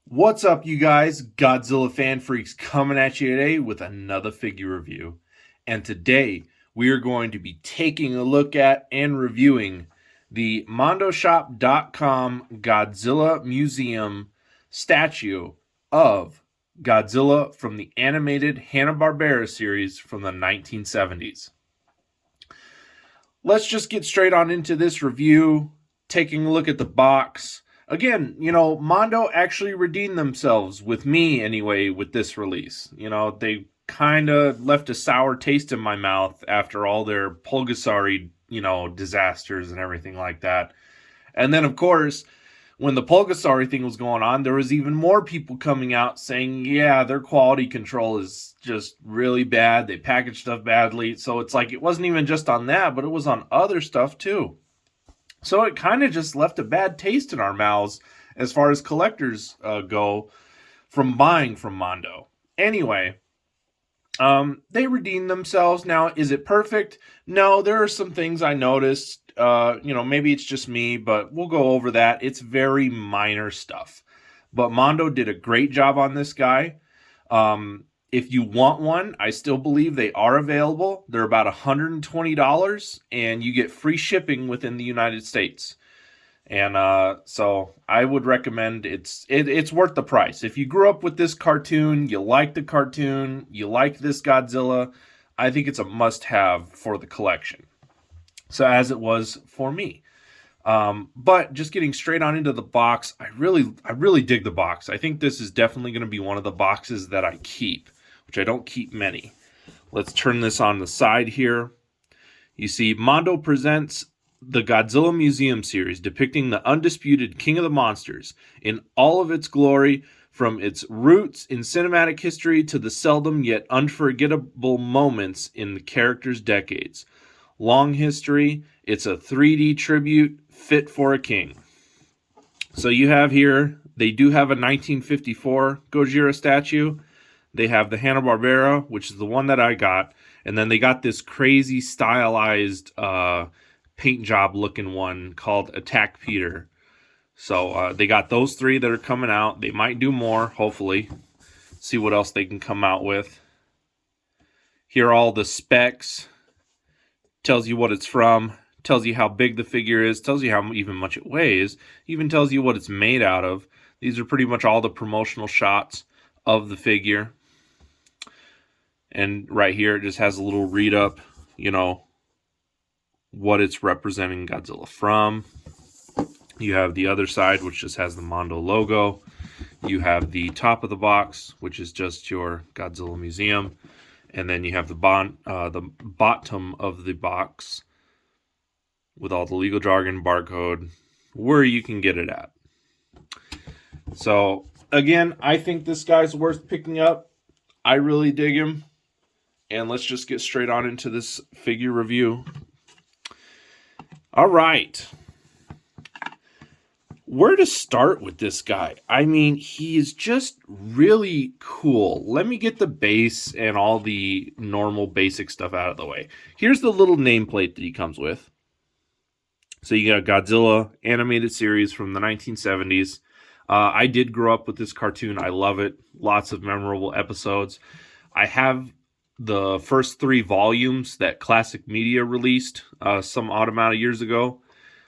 What's up, you guys? Godzilla fan freaks coming at you today with another figure review. And today we are going to be taking a look at and reviewing the MondoShop.com Godzilla Museum statue of Godzilla from the animated Hanna Barbera series from the 1970s. Let's just get straight on into this review, taking a look at the box. Again, Mondo actually redeemed themselves with me anyway with this release. They kind of left a sour taste in my mouth after all their Pulgasari, disasters and everything like that. And then, of course, when the Pulgasari thing was going on, there was even more people coming out saying, yeah, their quality control is just really bad. They package stuff badly. So it's like it wasn't even just on that, but it was on other stuff too. So it kind of just left a bad taste in our mouths as far as collectors go from buying from Mondo. Anyway, they redeemed themselves. Now, is it perfect? No, there are some things I noticed. Maybe it's just me, but we'll go over that. It's very minor stuff. But Mondo did a great job on this guy. If you want one, I still believe they are available. They're about $120, and you get free shipping within the United States. And so I would recommend it's worth the price. If you grew up with this cartoon, you like the cartoon, you like this Godzilla, I think it's a must-have for the collection. So as it was for me. But just getting straight on into the box, I really dig the box. I think this is definitely going to be one of the boxes that I keep, which I don't keep many. Let's turn this on the side here. You see, Mondo presents the Godzilla Museum series depicting the undisputed king of the monsters in all of its glory, from its roots in cinematic history to the seldom yet unforgettable moments in the character's decades. Long history, it's a 3D tribute fit for a king. So you have here, they do have a 1954 Gojira statue. They have the Hanna Barbera, which is the one that I got. And then they got this crazy stylized paint job looking one called Attack Peter. So they got those three that are coming out. They might do more, hopefully. See what else they can come out with. Here are all the specs. Tells you what it's from. Tells you how big the figure is. Tells you how even much it weighs. Even tells you what it's made out of. These are pretty much all the promotional shots of the figure. And right here, it just has a little read up, what it's representing Godzilla from. You have the other side, which just has the Mondo logo. You have the top of the box, which is just your Godzilla Museum. And then you have the bottom of the box with all the legal jargon, barcode, where you can get it at. So, again, I think this guy's worth picking up. I really dig him. And let's just get straight on into this figure review. All right. Where to start with this guy? I mean, he is just really cool. Let me get the base and all the normal basic stuff out of the way. Here's the little nameplate that he comes with. So you got Godzilla animated series from the 1970s. I did grow up with this cartoon. I love it. Lots of memorable episodes. I have the first 3 volumes that Classic Media released some odd amount of years ago.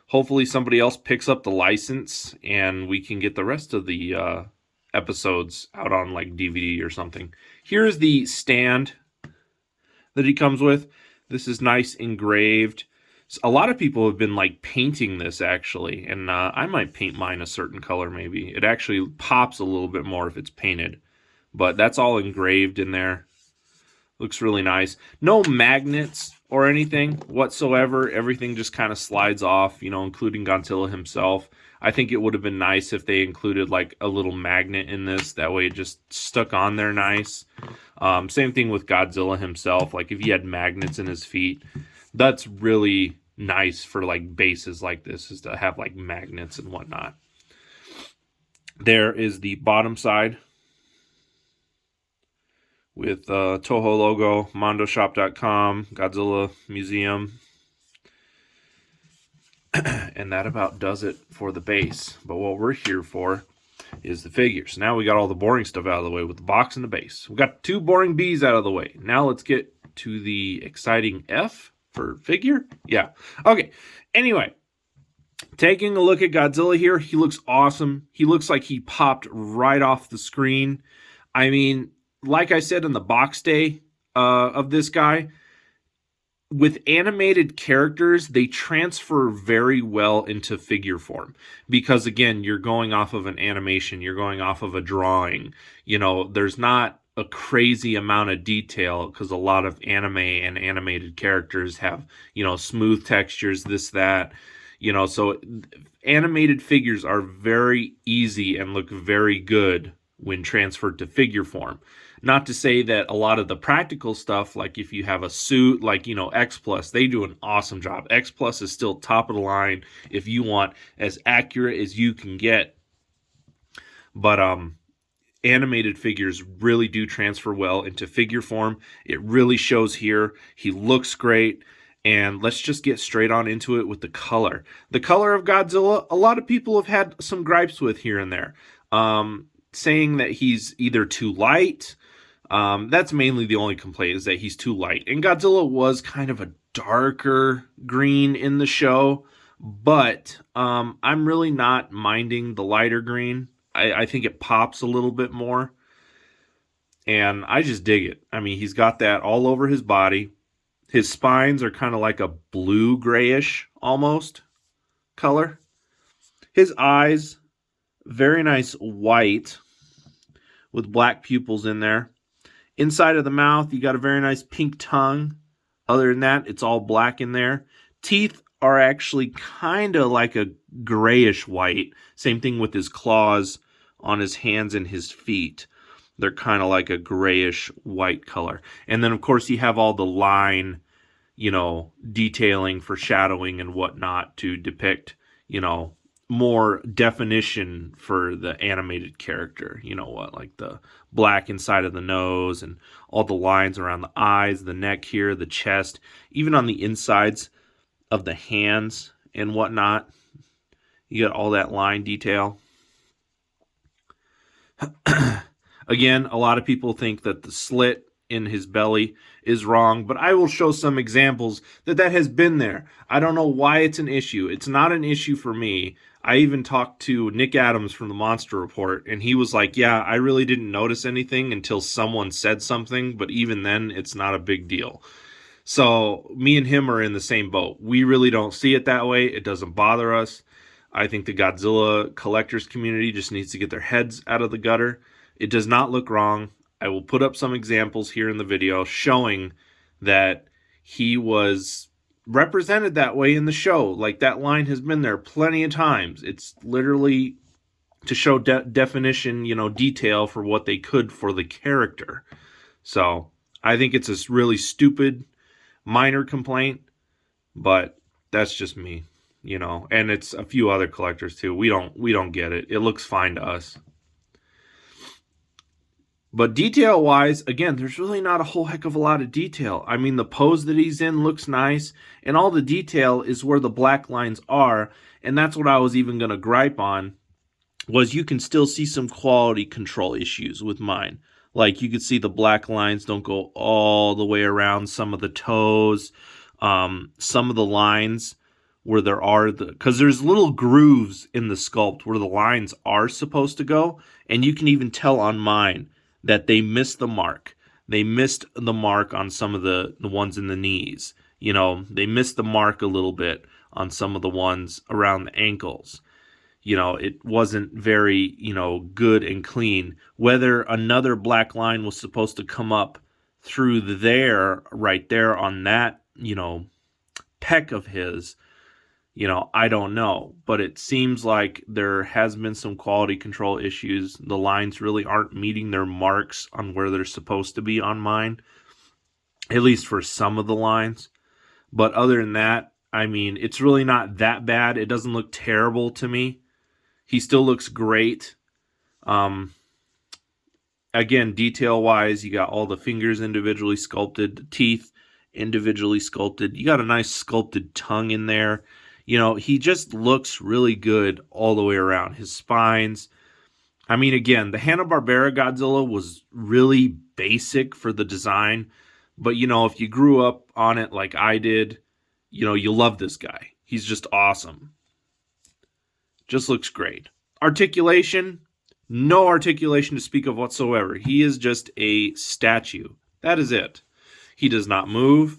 Hopefully somebody else picks up the license and we can get the rest of the episodes out on like DVD or something. Here's the stand that he comes with. This is nice engraved. A lot of people have been like painting this actually, and I might paint mine a certain color maybe. It actually pops a little bit more if it's painted, but that's all engraved in there. Looks really nice. No magnets or anything whatsoever. Everything just kind of slides off, including Godzilla himself. I think it would have been nice if they included like a little magnet in this. That way it just stuck on there nice. Same thing with Godzilla himself. Like if he had magnets in his feet, that's really nice for like bases like this, is to have like magnets and whatnot. There is the bottom side with Toho logo, MondoShop.com, Godzilla Museum. And that about does it for the base. But what we're here for is the figure. So now we got all the boring stuff out of the way with the box and the base. We got 2 boring B's out of the way. Now let's get to the exciting F for figure. Yeah. Okay. Anyway, taking a look at Godzilla here, he looks awesome. He looks like he popped right off the screen. I mean, like I said in the box day of this guy, with animated characters, they transfer very well into figure form because, again, you're going off of an animation, you're going off of a drawing. You know, there's not a crazy amount of detail because a lot of anime and animated characters have, you know, smooth textures, this, that, you know, so animated figures are very easy and look very good when transferred to figure form. Not to say that a lot of the practical stuff, like if you have a suit, like, you know, X Plus, they do an awesome job. X Plus is still top of the line if you want as accurate as you can get. But animated figures really do transfer well into figure form. It really shows here. He looks great. And let's just get straight on into it with the color. The color of Godzilla, a lot of people have had some gripes with here and there. Saying that he's either too light. That's mainly the only complaint, is that he's too light. And Godzilla was kind of a darker green in the show, but I'm really not minding the lighter green. I think it pops a little bit more, and I just dig it. I mean, he's got that all over his body. His spines are kind of like a blue grayish almost color. His eyes, very nice white with black pupils in there. Inside of the mouth, you got a very nice pink tongue. Other than that, it's all black in there. Teeth are actually kind of like a grayish white. Same thing with his claws on his hands and his feet. They're kind of like a grayish white color. And then, of course, you have all the line, you know, detailing, foreshadowing, and whatnot to depict, you know, more definition for the animated character. You know what, like the black inside of the nose and all the lines around the eyes, the neck here, the chest, even on the insides of the hands and whatnot. You got all that line detail. Again, a lot of people think that the slit in his belly is wrong, but I will show some examples that has been there. I don't know why it's an issue. It's not an issue for me. I even talked to Nick Adams from the Monster Report, and he was like, yeah, I really didn't notice anything until someone said something, but even then, it's not a big deal. So me and him are in the same boat. We really don't see it that way. It doesn't bother us. I think the Godzilla collectors community just needs to get their heads out of the gutter. It does not look wrong. I will put up some examples here in the video showing that he was represented that way in the show. Like, that line has been there plenty of times. It's literally to show definition, you know, detail for what they could for the character. So I think it's a really stupid minor complaint, but that's just me, you know, and it's a few other collectors too. We don't get it. It looks fine to us. But detail-wise, again, there's really not a whole heck of a lot of detail. I mean, the pose that he's in looks nice, and all the detail is where the black lines are, and that's what I was even going to gripe on, was you can still see some quality control issues with mine. Like, you could see the black lines don't go all the way around some of the toes, some of the lines where there are because there's little grooves in the sculpt where the lines are supposed to go, and you can even tell on mine that they missed the mark. They missed the mark on some of the ones in the knees. You know, they missed the mark a little bit on some of the ones around the ankles. You know, it wasn't very, you know, good and clean. Whether another black line was supposed to come up through there, right there on that, you know, pec of his, you know, I don't know. But it seems like there has been some quality control issues. The lines really aren't meeting their marks on where they're supposed to be on mine, at least for some of the lines. But other than that, I mean, it's really not that bad. It doesn't look terrible to me. He still looks great. Again, detail-wise, you got all the fingers individually sculpted, the teeth individually sculpted. You got a nice sculpted tongue in there. You know, he just looks really good all the way around. His spines, I mean, again, the Hanna Barbera Godzilla was really basic for the design, but you know, if you grew up on it like I did, you know, you love this guy. He's just awesome. Just looks great. Articulation, no articulation to speak of whatsoever. He is just a statue. That is it. He does not move.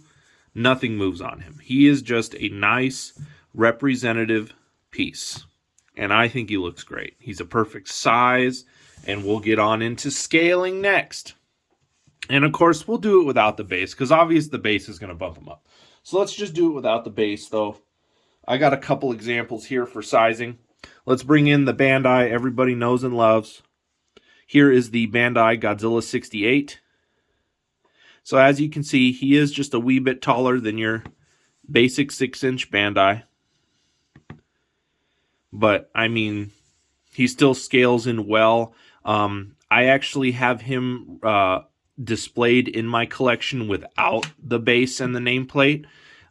Nothing moves on him. He is just a nice representative piece. And I think he looks great. He's a perfect size, and we'll get on into scaling next. And of course, we'll do it without the base, because obviously the base is going to bump him up. So let's just do it without the base, though. I got a couple examples here for sizing. Let's bring in the Bandai everybody knows and loves. Here is the Bandai Godzilla 68. So as you can see, he is just a wee bit taller than your basic 6-inch Bandai. But, I mean, he still scales in well. I actually have him displayed in my collection without the base and the nameplate.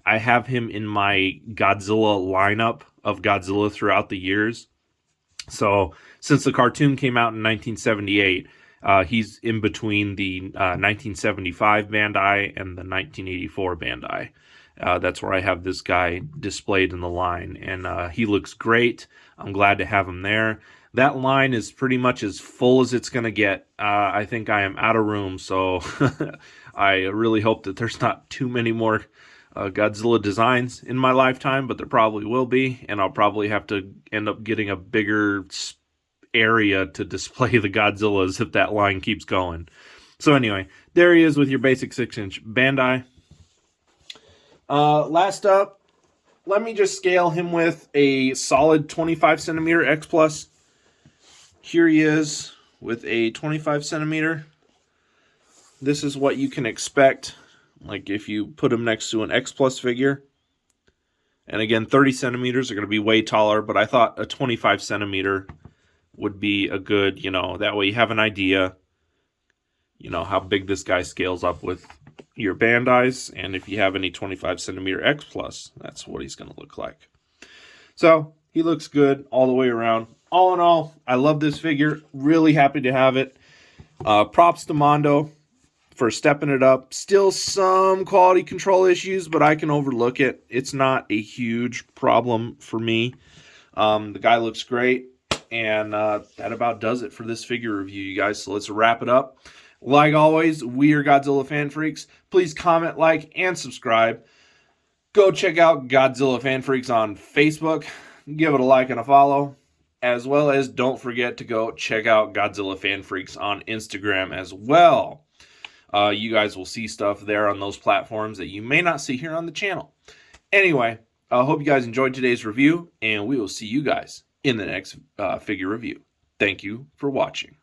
I have him in my Godzilla lineup of Godzilla throughout the years. So, since the cartoon came out in 1978, he's in between the 1975 Bandai and the 1984 Bandai. That's where I have this guy displayed in the line, and he looks great. I'm glad to have him there. That line is pretty much as full as it's going to get. I think I am out of room, so I really hope that there's not too many more Godzilla designs in my lifetime, but there probably will be, and I'll probably have to end up getting a bigger area to display the Godzillas if that line keeps going. So anyway, there he is with your basic 6-inch Bandai. Last up, let me just scale him with a solid 25 centimeter X Plus. Here he is with a 25 centimeter. This is what you can expect, like if you put him next to an X Plus figure. And again, 30 centimeters are going to be way taller, but I thought a 25 centimeter would be a good, you know, that way you have an idea, you know, how big this guy scales up with your Bandais, and if you have any 25 centimeter X Plus, that's what he's going to look like. So, he looks good all the way around. All in all, I love this figure. Really happy to have it. Props to Mondo for stepping it up. Still some quality control issues, but I can overlook it. It's not a huge problem for me. The guy looks great, and that about does it for this figure review, you guys. So let's wrap it up. Like always, we are Godzilla Fan Freaks. Please comment, like, and subscribe. Go check out Godzilla Fan Freaks on Facebook. Give it a like and a follow. As well as don't forget to go check out Godzilla Fan Freaks on Instagram as well. You guys will see stuff there on those platforms that you may not see here on the channel. Anyway, I hope you guys enjoyed today's review, and we will see you guys in the next figure review. Thank you for watching.